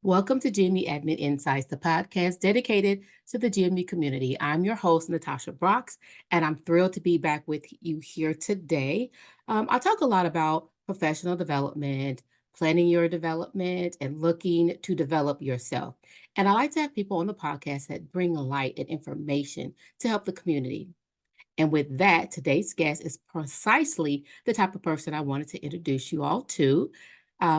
Welcome to GME Admin Insights, the podcast dedicated to the GME community. I'm your host, Natasha Brox, and I'm thrilled to be back with you here today. I talk a lot about professional development, planning your development, and looking to develop yourself. And I like to have people on the podcast that bring light and information to help the community. And with that, today's guest is precisely the type of person I wanted to introduce you all to.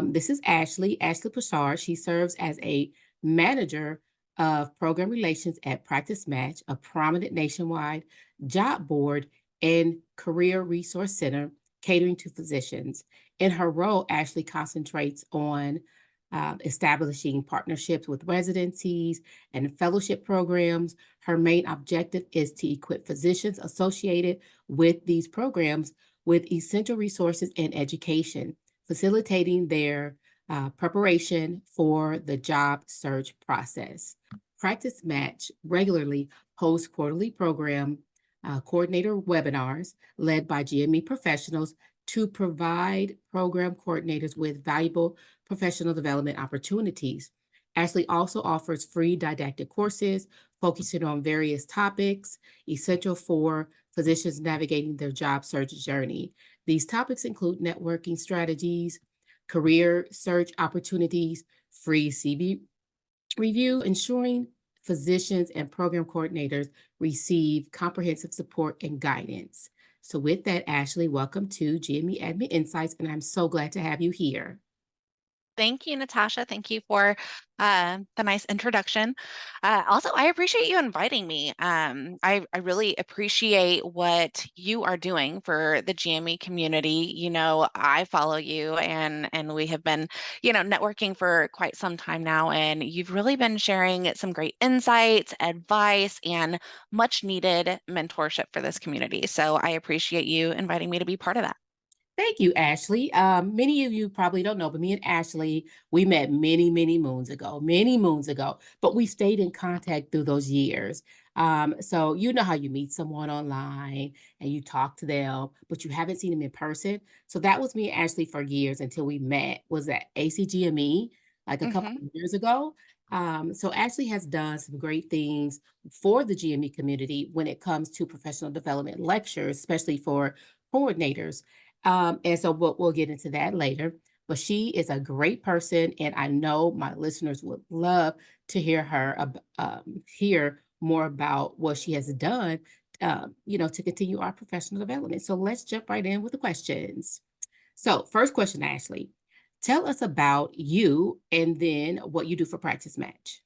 This is Ashley Poshard. She serves as a manager of program relations at Practice Match, a prominent nationwide job board and career resource center catering to physicians. In her role, Ashley concentrates on establishing partnerships with residencies and fellowship programs. Her main objective is to equip physicians associated with these programs with essential resources and education, facilitating their preparation for the job search process. Practice Match regularly hosts quarterly program coordinator webinars led by GME professionals to provide program coordinators with valuable professional development opportunities. Ashley also offers free didactic courses focusing on various topics essential for physicians navigating their job search journey. These topics include networking strategies, career search opportunities, free CV review, ensuring physicians and program coordinators receive comprehensive support and guidance. So with that, Ashley, welcome to GME Admin Insights, and I'm so glad to have you here. Thank you, Natasha. Thank you for the nice introduction. Also, I appreciate you inviting me. I really appreciate what you are doing for the GME community. I follow you, and we have been, networking for quite some time now, and you've really been sharing some great insights, advice, and much needed mentorship for this community. So I appreciate you inviting me to be part of that. Thank you, Ashley. Many of you probably don't know, but me and Ashley, we met many moons ago, but we stayed in contact through those years. So you know how you meet someone online and you talk to them, but you haven't seen them in person. So that was me and Ashley for years until we met, was at ACGME like a couple Hmm. of years ago. So Ashley has done some great things for the GME community when it comes to professional development lectures, especially for coordinators. And so we'll get into that later. But she is a great person, and I know my listeners would love to hear hear more about what she has done, to continue our professional development. So let's jump right in with the questions. So, first question, Ashley, tell us about you and then what you do for Practice Match.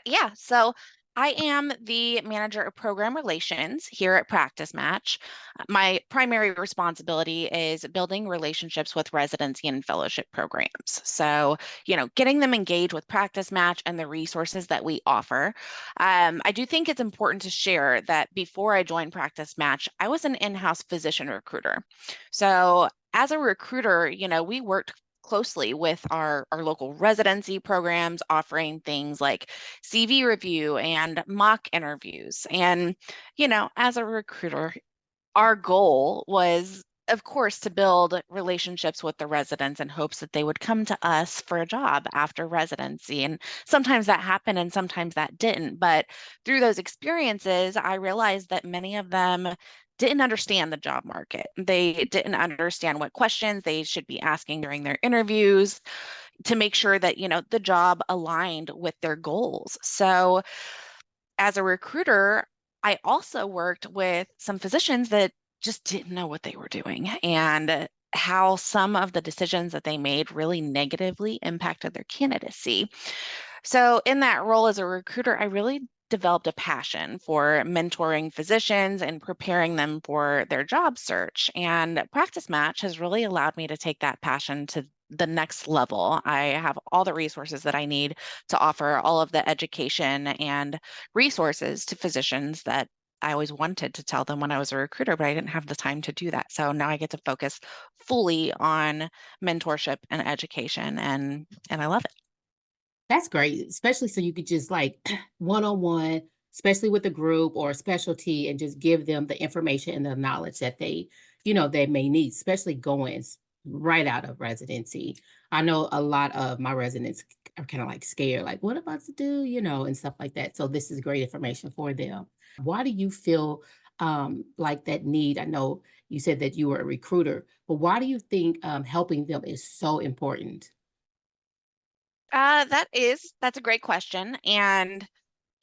Yeah, so I am the manager of program relations here at Practice Match. My primary responsibility is building relationships with residency and fellowship programs. So, getting them engaged with Practice Match and the resources that we offer. I do think it's important to share that before I joined Practice Match, I was an in-house physician recruiter. So, as a recruiter, we worked closely with our local residency programs, offering things like CV review and mock interviews. And, as a recruiter, our goal was, of course, to build relationships with the residents in hopes that they would come to us for a job after residency. And sometimes that happened and sometimes that didn't. But through those experiences, I realized that many of them didn't understand the job market. They didn't understand what questions they should be asking during their interviews to make sure that, the job aligned with their goals. So as a recruiter, I also worked with some physicians that just didn't know what they were doing and how some of the decisions that they made really negatively impacted their candidacy. So, in that role as a recruiter, I really developed a passion for mentoring physicians and preparing them for their job search. And Practice Match has really allowed me to take that passion to the next level. I have all the resources that I need to offer all of the education and resources to physicians that I always wanted to tell them when I was a recruiter, but I didn't have the time to do that. So now I get to focus fully on mentorship and education, and I love it. That's great, especially so you could just like one-on-one, especially with a group or a specialty, and just give them the information and the knowledge that they may need, especially right out of residency. I know a lot of my residents are kind of like scared, like, what about to do, and stuff like that. So this is great information for them. Why do you feel like that need? I know you said that you were a recruiter, but why do you think helping them is so important? That's a great question. And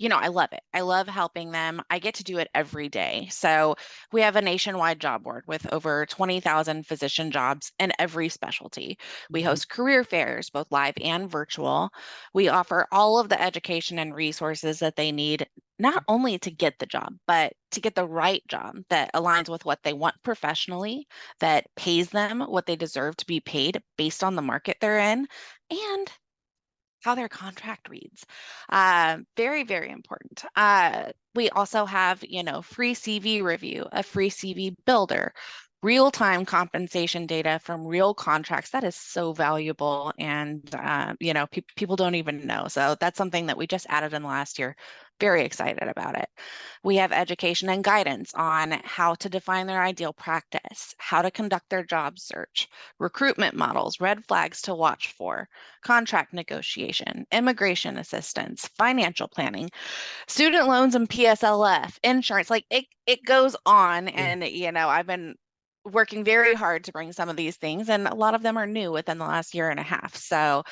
I love it. I love helping them. I get to do it every day. So we have a nationwide job board with over 20,000 physician jobs in every specialty. We Mhm. host career fairs, both live and virtual. We offer all of the education and resources that they need, not only to get the job, but to get the right job that aligns with what they want professionally, that pays them what they deserve to be paid based on the market they're in, and how their contract reads. Very, very important. We also have, free CV review, a free CV builder, real-time compensation data from real contracts. That is so valuable, and people don't even know. So that's something that we just added in the last year. Very excited about it. We have education and guidance on how to define their ideal practice, how to conduct their job search, recruitment models, red flags to watch for, contract negotiation, immigration assistance, financial planning, student loans and PSLF, insurance. Like it goes on. Yeah. And, I've been working very hard to bring some of these things, and a lot of them are new within the last year and a half. So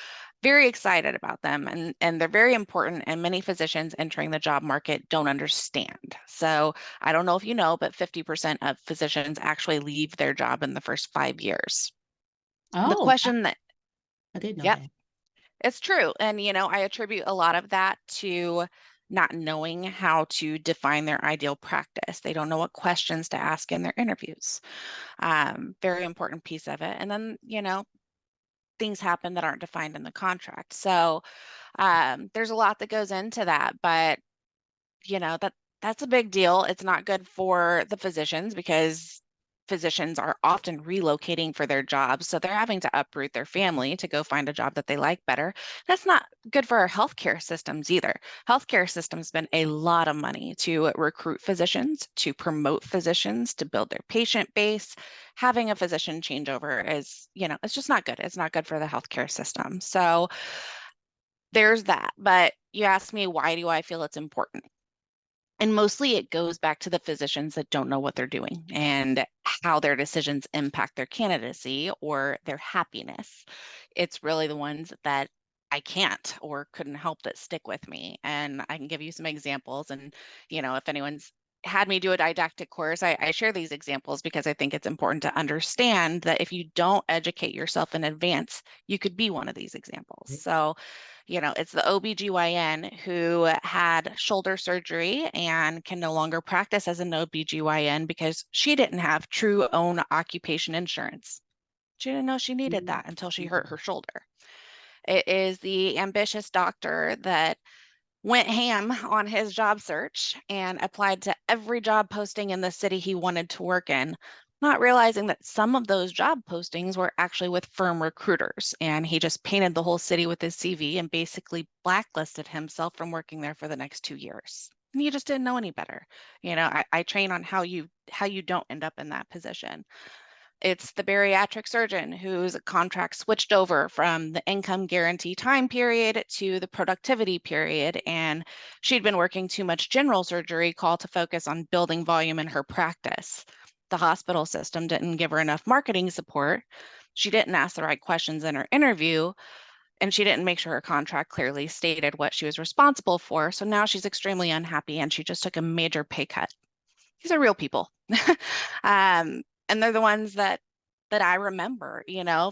very excited about them, and they're very important, and many physicians entering the job market don't understand. So I don't know if you know, but 50% of physicians actually leave their job in the first 5 years. The Oh, question that, I didn't know yep, that. it's true. And, I attribute a lot of that to not knowing how to define their ideal practice. They don't know what questions to ask in their interviews. Very important piece of it. And then, things happen that aren't defined in the contract. So there's a lot that goes into that, but that's a big deal. It's not good for the physicians because physicians are often relocating for their jobs. So they're having to uproot their family to go find a job that they like better. That's not good for our healthcare systems either. Healthcare systems spend a lot of money to recruit physicians, to promote physicians, to build their patient base. Having a physician changeover is, it's just not good. It's not good for the healthcare system. So there's that. But you asked me, why do I feel it's important? And mostly it goes back to the physicians that don't know what they're doing and how their decisions impact their candidacy or their happiness. It's really the ones that I can't or couldn't help that stick with me. And I can give you some examples. And, if anyone's had me do a didactic course, I share these examples because I think it's important to understand that if you don't educate yourself in advance, you could be one of these examples. So, it's the OBGYN who had shoulder surgery and can no longer practice as an OBGYN because she didn't have true own occupation insurance. She didn't know she needed that until she hurt her shoulder. It is the ambitious doctor that went ham on his job search and applied to every job posting in the city he wanted to work in, not realizing that some of those job postings were actually with firm recruiters. And he just painted the whole city with his CV and basically blacklisted himself from working there for the next 2 years. And he just didn't know any better. I train on how you don't end up in that position. It's the bariatric surgeon whose contract switched over from the income guarantee time period to the productivity period. And she'd been working too much general surgery, call to focus on building volume in her practice. The hospital system didn't give her enough marketing support. She didn't ask the right questions in her interview, and she didn't make sure her contract clearly stated what she was responsible for. So now she's extremely unhappy and she just took a major pay cut. These are real people. And they're the ones that I remember.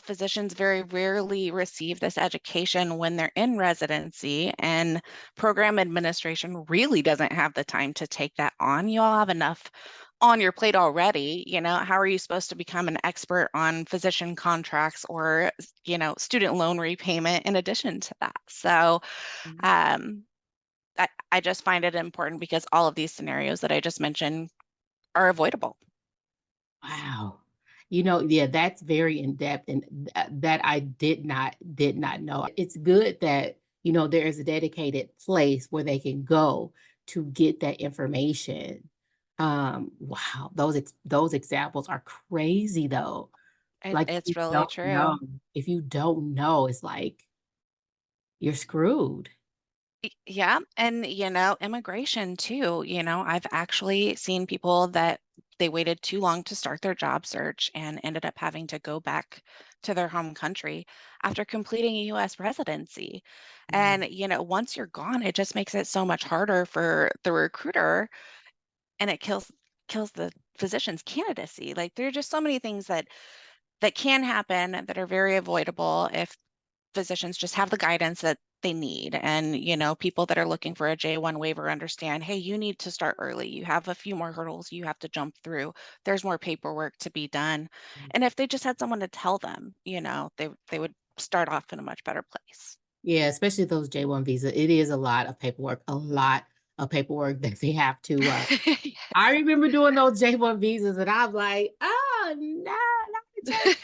Physicians very rarely receive this education when they're in residency, and program administration really doesn't have the time to take that on. You all have enough on your plate already. How are you supposed to become an expert on physician contracts or, student loan repayment in addition to that? So um, I just find it important because all of these scenarios that I just mentioned are avoidable. Wow. Yeah, that's very in depth, and that I did not know. It's good that, there is a dedicated place where they can go to get that information. Wow, those examples are crazy though. Like, It's really true. if you don't know, it's like, you're screwed. Yeah. And, immigration too. I've actually seen people that they waited too long to start their job search and ended up having to go back to their home country after completing a US residency. Wow. And, once you're gone, it just makes it so much harder for the recruiter, and it kills the physician's candidacy. Like there are just so many things that can happen that are very avoidable if physicians just have the guidance that they need. And, people that are looking for a J1 waiver understand, hey, you need to start early. You have a few more hurdles you have to jump through. There's more paperwork to be done. And if they just had someone to tell them, they would start off in a much better place. Yeah, especially those J1 visa. It is a lot of paperwork that they have to. I remember doing those J1 visas, and I'm like, oh no, not the J.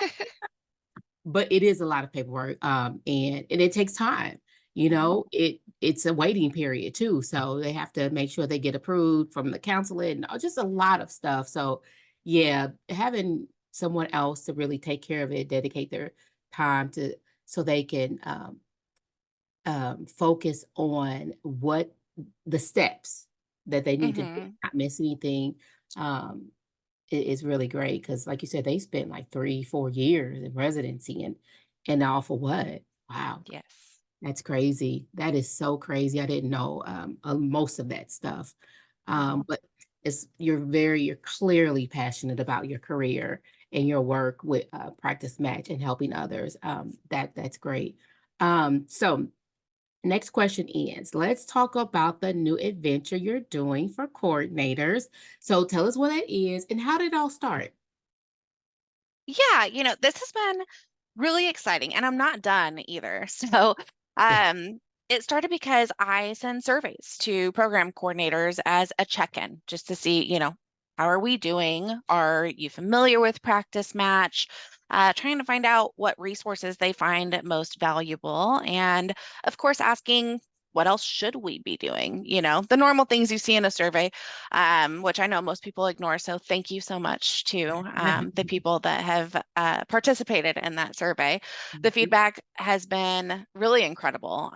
But it is a lot of paperwork, and it takes time. It's a waiting period too, so they have to make sure they get approved from the consulate and just a lot of stuff. So, yeah, having someone else to really take care of it, dedicate their time to so they can focus on what the steps that they need to do, Hmm. not miss anything. Um, is really great because, like you said, they spent like 3, 4 years in residency and all for what? Wow, Yes. that's crazy. That is so crazy. I didn't know most of that stuff. But you're clearly passionate about your career and your work with Practice Match and helping others. That's great. So next question is, let's talk about the new adventure you're doing for coordinators. So tell us what that is and how did it all start? Yeah, this has been really exciting, and I'm not done either. So, it started because I send surveys to program coordinators as a check-in just to see, how are we doing? Are you familiar with Practice Match? Trying to find out what resources they find most valuable, and of course, asking what else should we be doing? The normal things you see in a survey, which I know most people ignore. So thank you so much to the people that have participated in that survey. The feedback has been really incredible.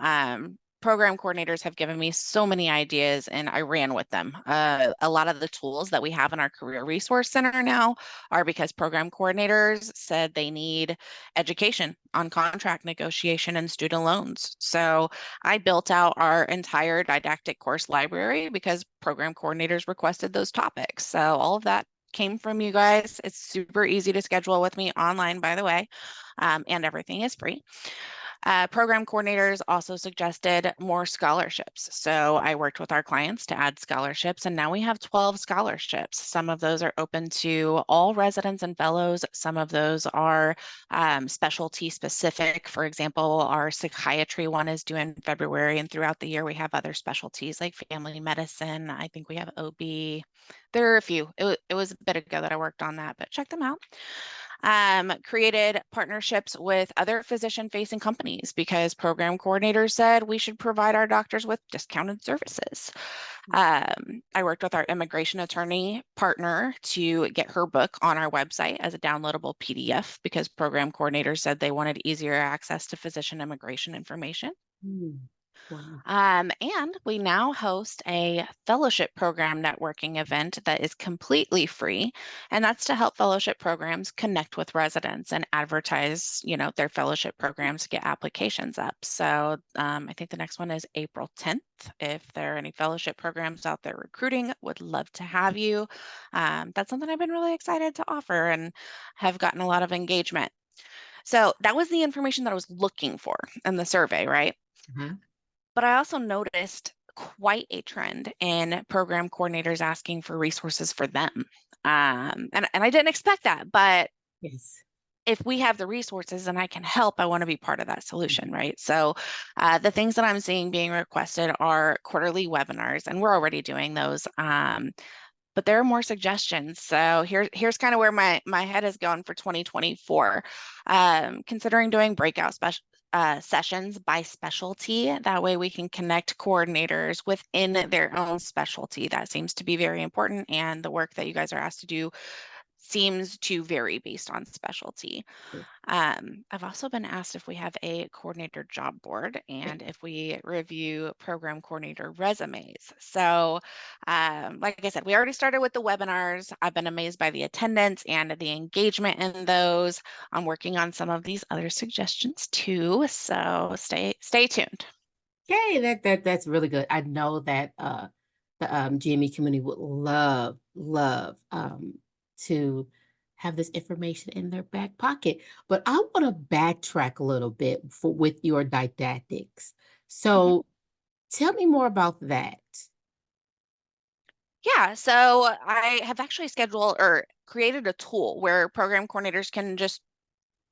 Program coordinators have given me so many ideas and I ran with them. A lot of the tools that we have in our Career Resource Center now are because program coordinators said they need education on contract negotiation and student loans. So I built out our entire didactic course library because program coordinators requested those topics. So all of that came from you guys. It's super easy to schedule with me online, by the way, and everything is free. Program coordinators also suggested more scholarships. So I worked with our clients to add scholarships, and now we have 12 scholarships. Some of those are open to all residents and fellows. Some of those are specialty specific. For example, our psychiatry one is due in February, and throughout the year, we have other specialties like family medicine. I think we have OB. There are a few. It was a bit ago that I worked on that, but check them out. Created partnerships with other physician-facing companies because program coordinators said we should provide our doctors with discounted services. I worked with our immigration attorney partner to get her book on our website as a downloadable PDF because program coordinators said they wanted easier access to physician immigration information. Mm, wow. And we now host a fellowship program networking event that is completely free. And that's to help fellowship programs connect with residents and advertise, their fellowship programs to get applications up. So I think the next one is April 10th. If there are any fellowship programs out there recruiting, would love to have you. That's something I've been really excited to offer and have gotten a lot of engagement. So that was the information that I was looking for in the survey, right? Uh-huh. But I also noticed quite a trend in program coordinators asking for resources for them. And I didn't expect that, but Yes. if we have the resources and I can help, I want to be part of that solution, right? So the things that I'm seeing being requested are quarterly webinars, and we're already doing those. But there are more suggestions. So here's kind of where my head is going for 2024. Considering doing breakout sessions by specialty. That way we can connect coordinators within their own specialty. That seems to be very important. And the work that you guys are asked to do seems to vary based on specialty. I've also been asked if we have a coordinator job board and if we review program coordinator resumes. So, like I said, we already started with the webinars. I've been amazed by the attendance and the engagement in those. I'm working on some of these other suggestions too. So stay tuned. Okay, that's really good. I know that the GME community would love to have this information in their back pocket. But I want to backtrack a little bit with your didactics. Mhm. So tell me more about that. Yeah, so I have actually scheduled or created a tool where program coordinators can just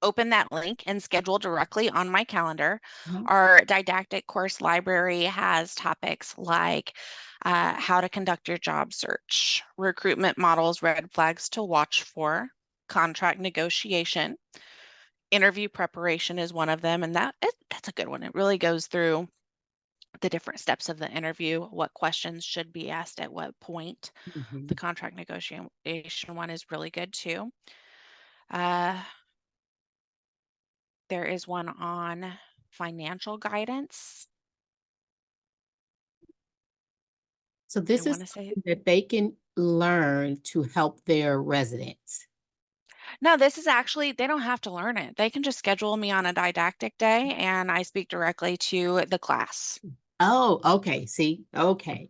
open that link and schedule directly on my calendar. Mhm. Our didactic course library has topics like how to conduct your job search, recruitment models, red flags to watch for, contract negotiation, interview preparation is one of them, and that's a good one. It really goes through the different steps of the interview, what questions should be asked at what point. The Mhm. contract negotiation one is really good too. Uh, there is one on financial guidance. So I this is want to say, something that they can learn to help their residents. no, this is actually, they don't have to learn it. They can just schedule me on a didactic day and I speak directly to the class. Oh, okay. See, okay.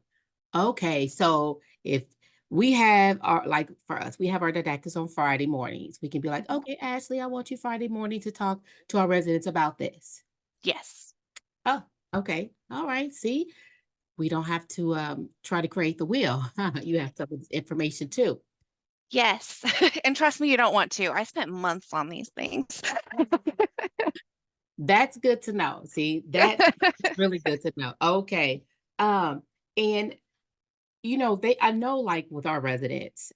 Okay, so if we have our, like for us, we have our didactics on Friday mornings. We can be like, Mhm. okay, Ashley, I want you Friday morning to talk to our residents about this. Yes. Oh, okay. All right. See, we don't have to try to create the wheel. You have some of this information too. Yes. And trust me, you don't want to. I spent months on these things. That's good to know. See, that's really good to know. Okay. And I know like with our residents,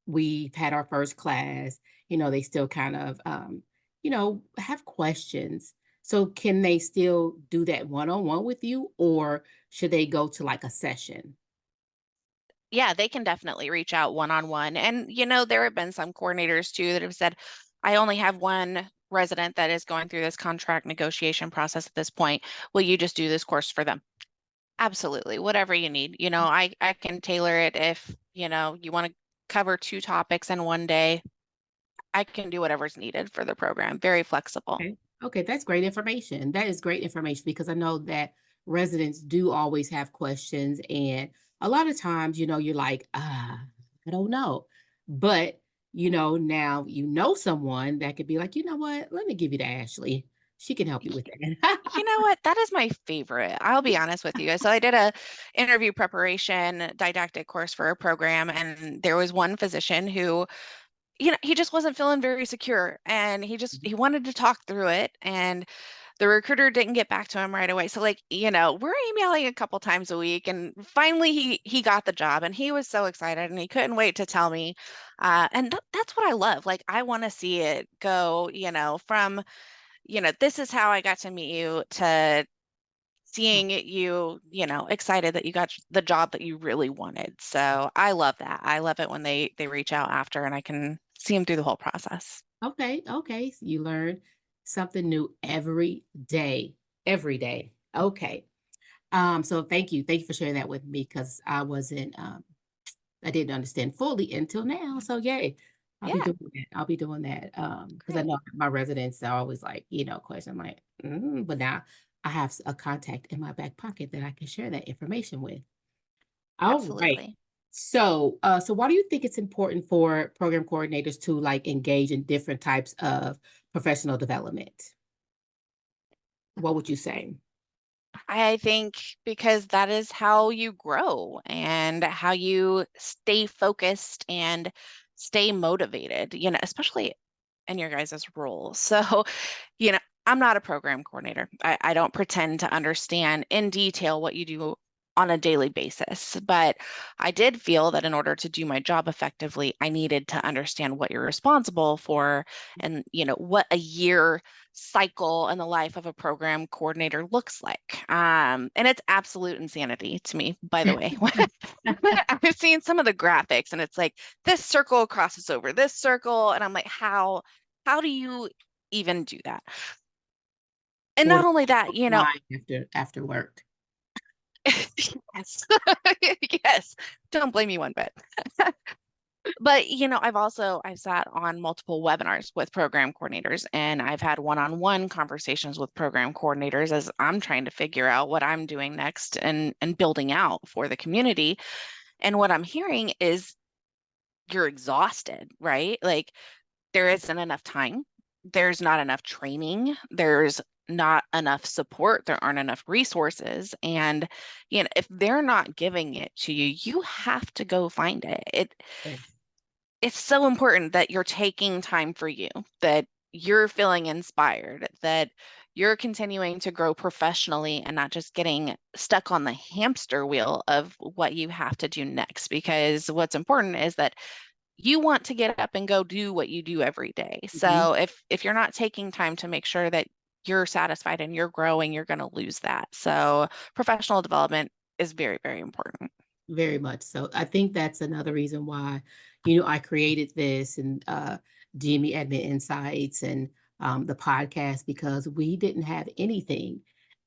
we've had our first class, they still kind of, have questions. So can they still do that one-on-one with you, or should they go to like a session? Yeah, they can definitely reach out one on one. And, there have been some coordinators too that have said, I only have one resident that is going through this contract negotiation process at this point. Will you just do this course for them? Absolutely. Whatever you need. I can tailor it if, you want to cover two topics in one day. I can do whatever's needed for the program. Very flexible. Okay. Okay, that's great information. That is great information because I know that residents do always have questions. And a lot of times, you're like, I don't know. But, now someone that could be like, you know what? Let me give you to Ashley. She can help you with You that. know what? That is my favorite. I'll be honest with you. So I did a interview preparation didactic course for a program, and there was one physician who, he just wasn't feeling very secure, and he wanted to talk through it, and the recruiter didn't get back to him right away. So like, we're emailing a couple times a week, and finally he got the job, and he was so excited, and he couldn't wait to tell me. And that's what I love. Like I want to see it go, from this is how I got to meet you to seeing you, excited that you got the job that you really wanted. So I love that. I love it when they reach out after and I can see them through the whole process. Okay, okay. So you learn something new every day. Every day. Okay. So thank you. Thank you for sharing that with me because I didn't understand fully until now. So yay. I'll be Yeah, doing that. I'll be doing that. Because I great. know my residents are always like, question. I'm like, but now I have a contact in my back pocket that I can share that information with. All right. Absolutely. So why do you think it's important for program coordinators to like engage in different types of professional development? What would you say? I think because that is how you grow and how you stay focused and stay motivated, especially in your guys' role. So, you know, I'm not a program coordinator. I don't pretend to understand in detail what you do on a daily basis. But I did feel that in order to do my job effectively, I needed to understand what you're responsible for and, what a year cycle in the life of a program coordinator looks like. And it's absolute insanity to me, by the way. I've seen some of the graphics and it's like this circle crosses over this circle. And I'm like, how do you even do that? And Or not only that, line after work. yes, yes, don't blame me one bit. But I've sat on multiple webinars with program coordinators and I've had one-on-one conversations with program coordinators as I'm trying to figure out what I'm doing next and building out for the community. And what I'm hearing is you're exhausted, right? Like there isn't enough time. There's not enough training. There's not enough support. There aren't enough resources. And, if they're not giving it to you, you have to go find it. It's so important that you're taking time for you, that you're feeling inspired, that you're continuing to grow professionally and not just getting stuck on the hamster wheel of what you have to do next. Because what's important is that you want to get up and go do what you do every day. Mhm. So if you're not taking time to make sure that you're satisfied and you're growing, you're going to lose that. So professional development is very, very important. Very much so. I think that's another reason why, I created this and Jimmy Admin Insights and the podcast because we didn't have anything.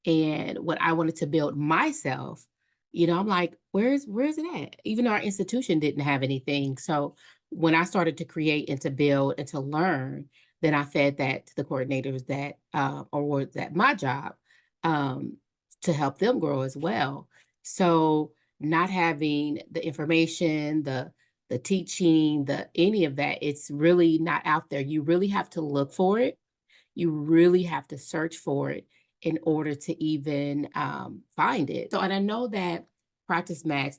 And what I wanted to build myself, I'm like, where's it at? Even though our institution didn't have anything. So when I started to create and to build and to learn, then I fed that to the coordinators that or was that my job um, to help them grow as well. So not having the information, the teaching, the any of that, it's really not out there. You really have to look for it. You really have to search for it in order to even find it. So, and I know that Practice Match,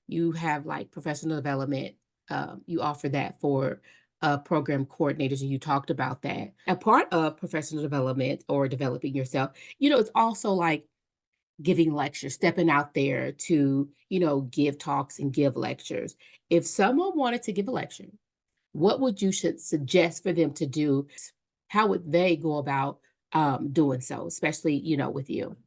you have like professional development. You offer that for program coordinators, and you talked about that. A part of professional development or developing yourself, it's also like giving lectures, stepping out there to, give talks and give lectures. If someone wanted to give a lecture, what would you should suggest for them to do? How would they go about doing so, especially, with you?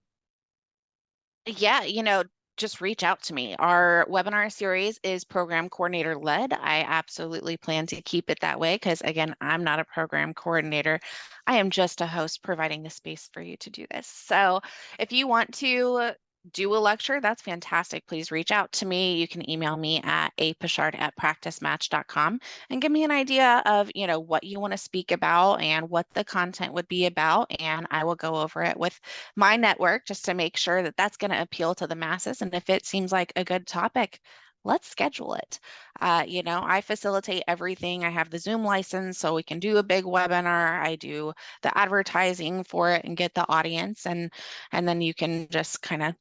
Yeah, just reach out to me. Our webinar series is program coordinator led. I absolutely plan to keep it that way because, again, I'm not a program coordinator. I am just a host providing the space for you to do this. So if you want to do a lecture, that's fantastic. Please reach out to me. You can email me at aposhard@practicematch.com and give me an idea of, what you want to speak about and what the content would be about. And I will go over it with my network just to make sure that that's going to appeal to the masses. And if it seems like a good topic, let's schedule it. I facilitate everything. I have the Zoom license, so we can do a big webinar. I do the advertising for it and get the audience, and then you can just kind of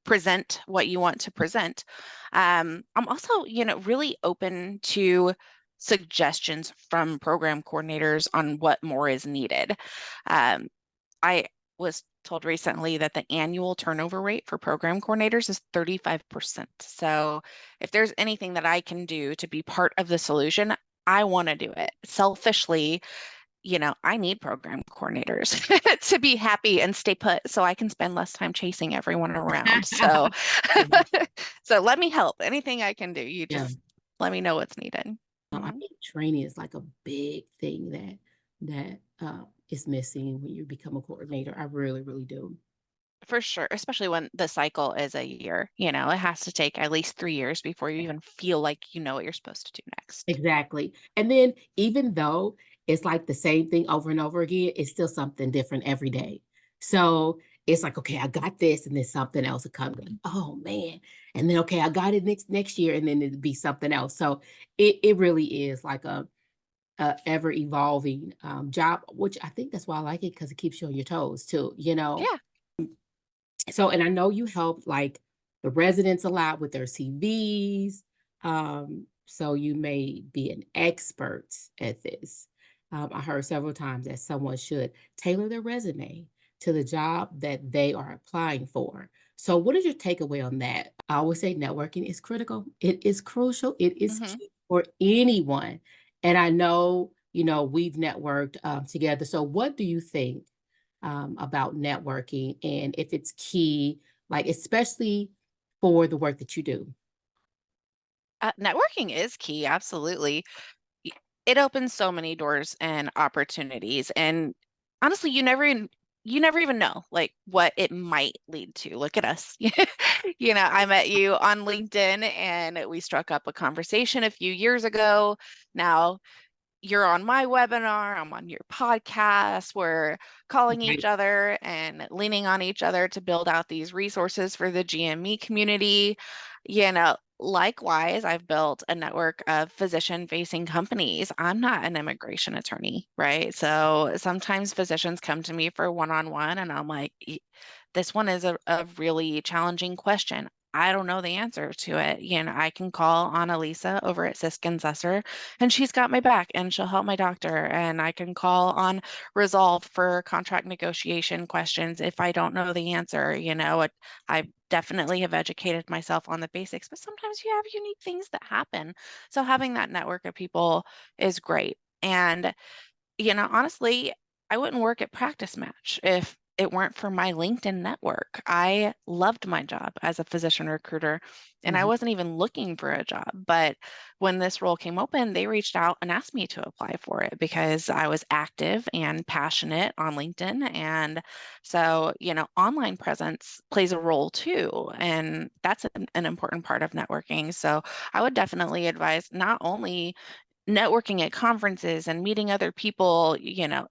present what you want to present. I'm also, really open to suggestions from program coordinators on what more is needed. Um, I was told recently that the annual turnover rate for program coordinators is 35%. So if there's anything that I can do to be part of the solution, I want to do it. Selfishly, I need program coordinators to be happy and stay put so I can spend less time chasing everyone around. So Yeah. so let me help. Anything I can do, you Yeah. just let me know what's needed. I Mhm. think training is like a big thing that is missing when you become a coordinator. I really, really do. For sure, especially when the cycle is a year, it has to take at least 3 years before you even feel like you know what you're supposed to do next. Exactly. And then even though it's like the same thing over and over again, it's still something different every day. So it's like, okay, I got this, and then something else will come. Like, oh man. And then okay, I got it next year, and then it'd be something else. So it really is like a ever evolving job, which I think that's why I like it because it keeps you on your toes too. Yeah. So, and I know you help like the residents a lot with their CVs. So you may be an expert at this. I heard several times that someone should tailor their resume to the job that they are applying for. So, what is your takeaway on that? I always say networking is critical. It is crucial. It is Hmm. key for anyone. And I know, we've networked together. So, what do you think about networking and if it's key, like especially for the work that you do? Networking is key, absolutely. y- it opens so many doors and opportunities, and honestly you never even know like what it might lead to. Look at us. I met you on LinkedIn and we struck up a conversation a few years ago. Now you're on my webinar, I'm on your podcast. We're calling each Right. other and leaning on each other to build out these resources for the GME community. Likewise, I've built a network of physician-facing companies. I'm not an immigration attorney, right? So sometimes physicians come to me for one-on-one, and I'm like, this one is a really challenging question. I don't know the answer to it. I can call Annalisa over at Siskin Susser and she's got my back and she'll help my doctor. And I can call on Resolve for contract negotiation questions if I don't know the answer. I definitely have educated myself on the basics, but sometimes you have unique things that happen. So having that network of people is great. And honestly, I wouldn't work at Practice Match if it weren't for my LinkedIn network. I loved my job as a physician recruiter, and I Mhm. wasn't even looking for a job. But when this role came open, they reached out and asked me to apply for it because I was active and passionate on LinkedIn. And so, online presence plays a role too. And that's an important part of networking. So I would definitely advise not only networking at conferences and meeting other people,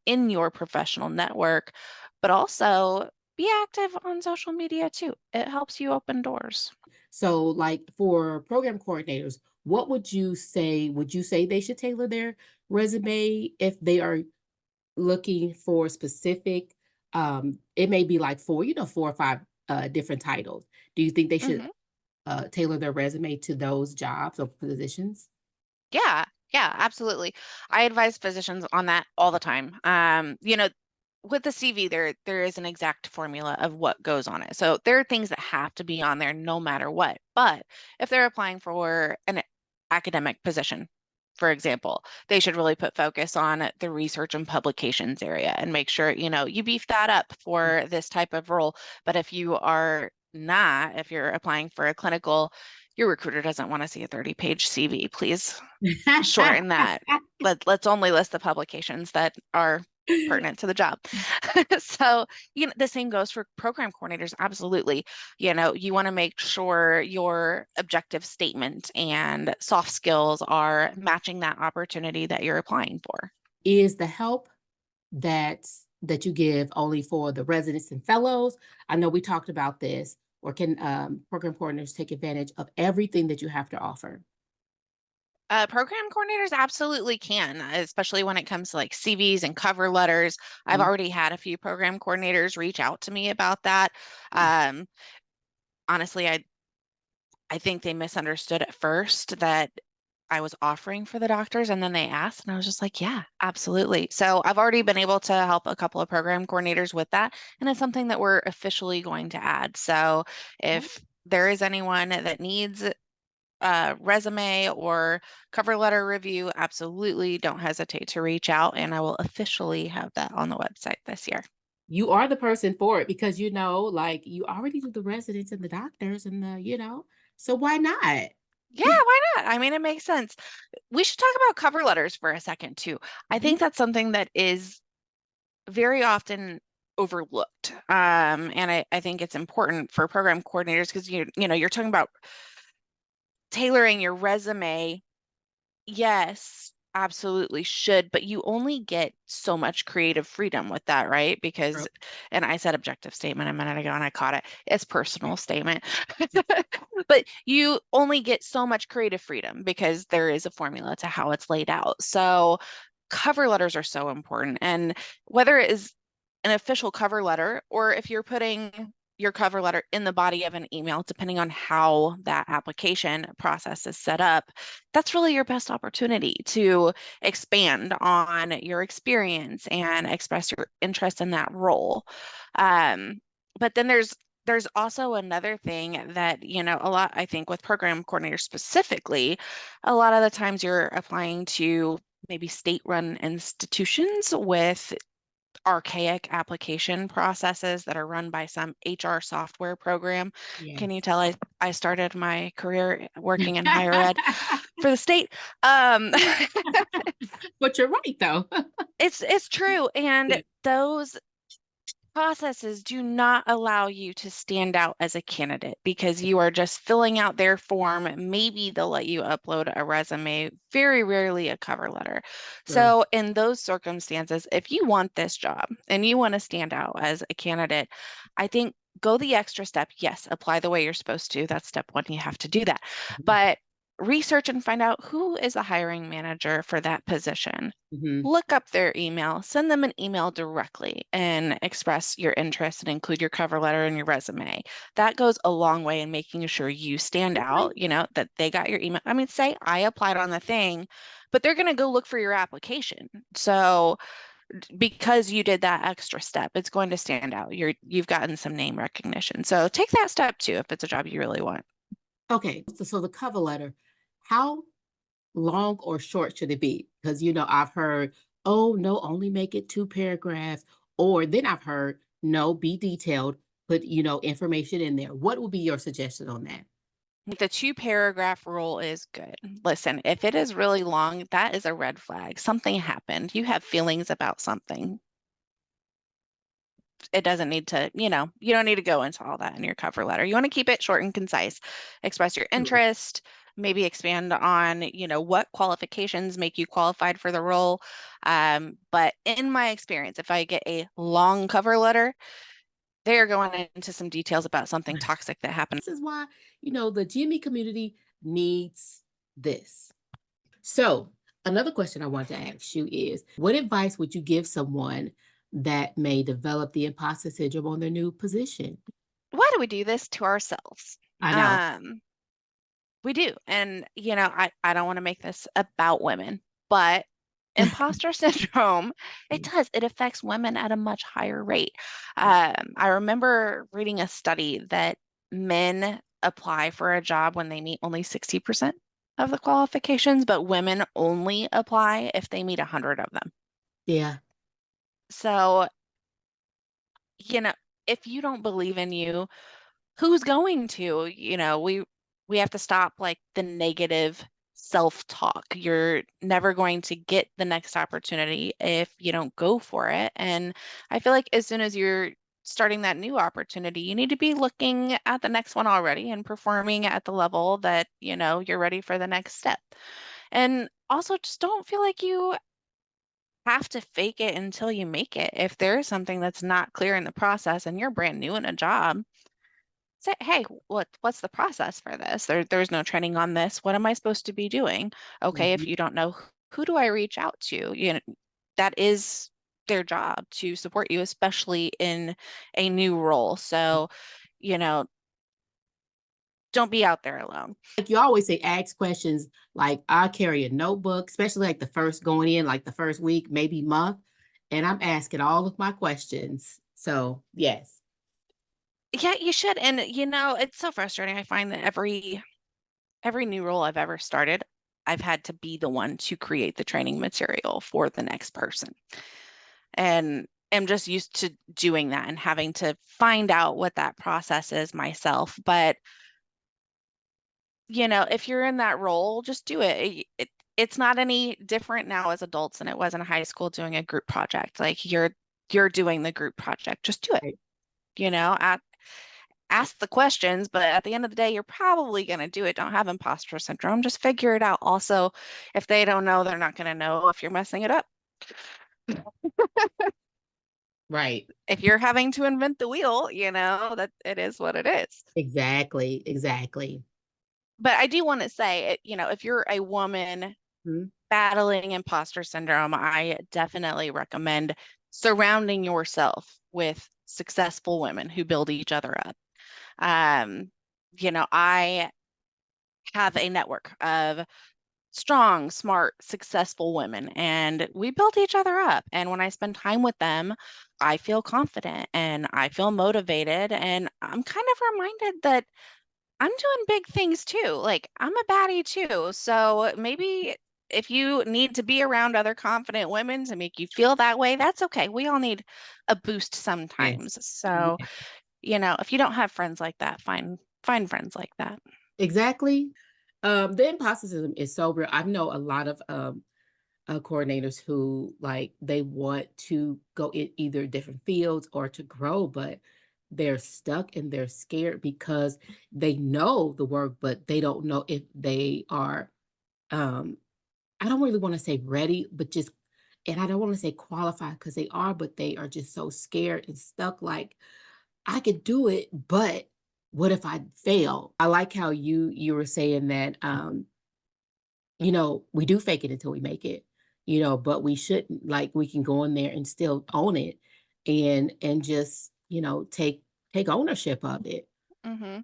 in your professional network, but also be active on social media too. It helps you open doors. So, like for program coordinators, what would you say? Would you say they should tailor their resume if they are looking for specific? It may be like four or five different titles. Do you think they should Hmm. tailor their resume to those jobs or positions? Yeah, yeah, absolutely. I advise physicians on that all the time. With the CV, there is an exact formula of what goes on it. So there are things that have to be on there no matter what. But if they're applying for an academic position, for example, they should really put focus on the research and publications area and make sure, you beef that up for this type of role. But if you are not, if you're applying for a clinical, your recruiter doesn't want to see a 30-page CV. Please shorten that. Let's only list the publications that are pertinent to the job. So, the same goes for program coordinators. Absolutely. You want to make sure your objective statement and soft skills are matching that opportunity that you're applying for. Is the help that you give only for the residents and fellows? I know we talked about this, or can program coordinators take advantage of everything that you have to offer? Program coordinators absolutely can, especially when it comes to like CVs and cover letters. I've Mhm. already had a few program coordinators reach out to me about that. Um, Honestly, I think they misunderstood at first that I was offering for the doctors, and then they asked, and I was just like, yeah, absolutely. So I've already been able to help a couple of program coordinators with that, and it's something that we're officially going to add. So if there is anyone that needs a resume or cover letter review, absolutely don't hesitate to reach out, and I will officially have that on the website this year. You are the person for it because, like, you already do the residents and the doctors and so why not? Yeah, why not? I mean, it makes sense. We should talk about cover letters for a second too. I Mhm. think that's something that is very often overlooked. And I think it's important for program coordinators because you're talking about tailoring your resume. Yes, absolutely should, but you only get so much creative freedom with that, right? True. Because, and I said objective statement a minute ago and I caught it. It's personal statement. But you only get so much creative freedom because there is a formula to how it's laid out. So cover letters are so important. And whether it is an official cover letter or if you're putting your cover letter in the body of an email, depending on how that application process is set up, that's really your best opportunity to expand on your experience and express your interest in that role. But then there's also another thing that, a lot, I think with program coordinators specifically, a lot of the times you're applying to maybe state-run institutions with archaic application processes that are run by some HR software program. Can you Yes. tell I started my career working in higher ed for the state? Um, But you're right, though. it's true. Yeah. And those processes do not allow you to stand out as a candidate because you are just filling out their form. Maybe they'll let you upload a resume, very rarely a cover letter. True. So, in those circumstances, if you want this job and you want to stand out as a candidate, I think go the extra step. Yes, apply the way you're supposed to. That's step one. You have to do that. But research and find out who is the hiring manager for that position. Mm-hmm. Look up their email, send them an email directly and express your interest and include your cover letter and your resume. That goes a long way in making sure you stand out, that they got your email. I mean, say I applied on the thing, but they're going to go look for your application. So because you did that extra step, it's going to stand out. You've gotten some name recognition. So take that step too if it's a job you really want. Okay. So the cover letter, how long or short should it be? Because, I've heard, oh, no, only make it 2 paragraphs. Or then I've heard, no, be detailed, put, information in there. What would be your suggestion on that? The 2 paragraph rule is good. Listen, if it is really long, that is a red flag. Something happened. You have feelings about something. It doesn't need to, you don't need to go into all that in your cover letter. You want to keep it short and concise. Express your True. interest, maybe expand on, what qualifications make you qualified for the role. But in my experience, if I get a long cover letter, they are going into some details about something toxic that happened. This is why, the GME community needs this. So, another question I want to ask you is what advice would you give someone that may develop the imposter syndrome on their new position? Why do we do this to ourselves? I know. Um, we do. And, I don't want to make this about women, but imposter syndrome, it does. It affects women at a much higher rate. I remember reading a study that men apply for a job when they meet only 60% of the qualifications, but women only apply if they meet 100 of them. Yeah. So, you know, if you don't believe in you, who's going to? We have to stop like the negative self-talk. You're never going to get the next opportunity if you don't go for it. And I feel like as soon as you're starting that new opportunity, you need to be looking at the next one already and performing at the level that, you're ready for the next step. And also just don't feel like you have to fake it until you make it. If there is something that's not clear in the process and you're brand new in a job, say, hey, what's the process for this? There's no training on this. What am I supposed to be doing? Okay, if Mhm. you don't know, who do I reach out to? That is their job to support you, especially in a new role. So, you know, don't be out there alone. Like you always say, ask questions. Like I carry a notebook, especially like the first going in, like the first week, maybe month, and I'm asking all of my questions. So yes. Yeah, you should. And it's so frustrating. I find that every new role I've ever started, I've had to be the one to create the training material for the next person. And am just used to doing that and having to find out what that process is myself. But, if you're in that role, just do it. It's not any different now as adults than it was in high school doing a group project. Like you're doing the group project. Just do it. Right. Ask the questions, but at the end of the day, you're probably going to do it. Don't have imposter syndrome. Just figure it out. Also, if they don't know, they're not going to know if you're messing it up. Right. If you're having to invent the wheel, that it is what it is. Exactly. Exactly. But I do want to say, if you're a woman Mhm. battling imposter syndrome, I definitely recommend surrounding yourself with successful women who build each other up. I have a network of strong, smart, successful women, and we build each other up. And when I spend time with them, I feel confident and I feel motivated, and I'm kind of reminded that I'm doing big things too. Like, I'm a baddie too. So maybe if you need to be around other confident women to make you feel that way, that's okay. We all need a boost Yes. sometimes. So, if you don't have friends like that, find friends like that. Exactly. The imposter syndrome is so real. I know a lot of coordinators who like they want to go in either different fields or to grow, but they're stuck and they're scared because they know the work, but they don't know if they are I don't really want to say ready, but just and I don't want to say qualified because they are, but they are just so scared and stuck like I could do it, but what if I fail? I like how you were saying that we do fake it until we make it, but we shouldn't like we can go in there and still own it and just, take ownership of it. Mm-hmm.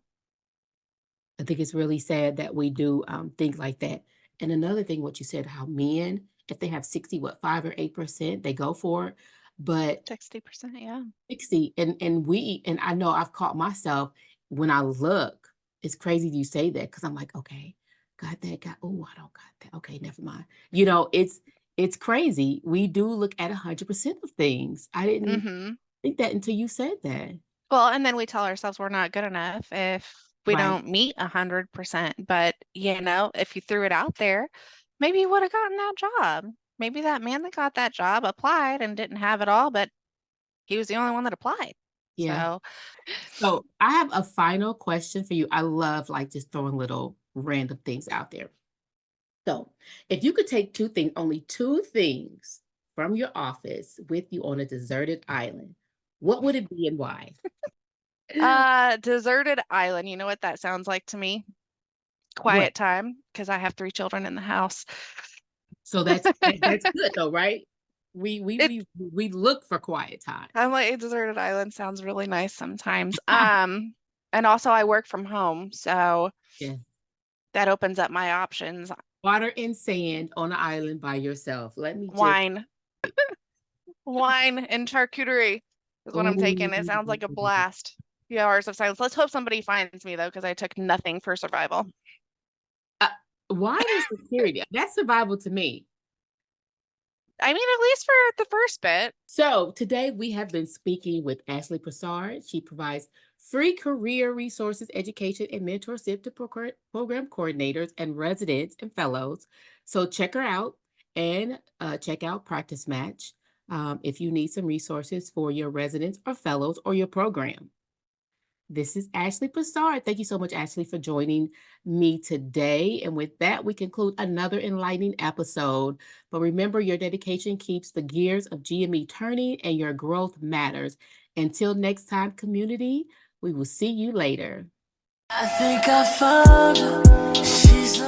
I think it's really sad that we do think like that. And another thing, what you said, how men, if they have 60, what, 5 or 8%, they go for it. But 60%, yeah. 60, and I know I've caught myself when I look, it's crazy you say that because I'm like, okay, got that, oh, I don't got that. Okay, never mind. It's crazy. We do look at 100% of things. I didn't Mm-hmm. think that until you said that. Well, and then we tell ourselves we're not good enough if we Right. don't meet 100%. But, if you threw it out there, maybe you would have gotten that job. Maybe that man that got that job applied and didn't have it all, but he was the only one that applied. Yeah. So, So I have a final question for you. I love like just throwing little random things out there. So if you could take only two things from your office with you on a deserted island, what would it be and why? deserted island, you know what that sounds like to me? What? Quiet time, because I have 3 children in the house. So that's good though, right? We we It we we look for quiet time. I'm like, a deserted island sounds really nice sometimes. And also I work from home, so Yeah. that opens up my options. Water and sand on an island by yourself. Let me just. Wine, wine and charcuterie is what I'm taking. It sounds like a Oh, blast. Few hours of silence. Let's hope somebody finds me though, because I took nothing for survival. uh, wine and security. That's survival to me. I mean, at least for the first bit. So today we have been speaking with Ashley Poshard. She provides free career resources, education, and mentorship to program coordinators and residents and fellows. So check her out and check out Practice Match if you need some resources for your residents or fellows or your program. This is Ashley Poshard. Thank you so much, Ashley, for joining me today. And with that, we conclude another enlightening episode. But remember, your dedication keeps the gears of GME turning and your growth matters. Until next time, community, we will see you later. I think I found her. She's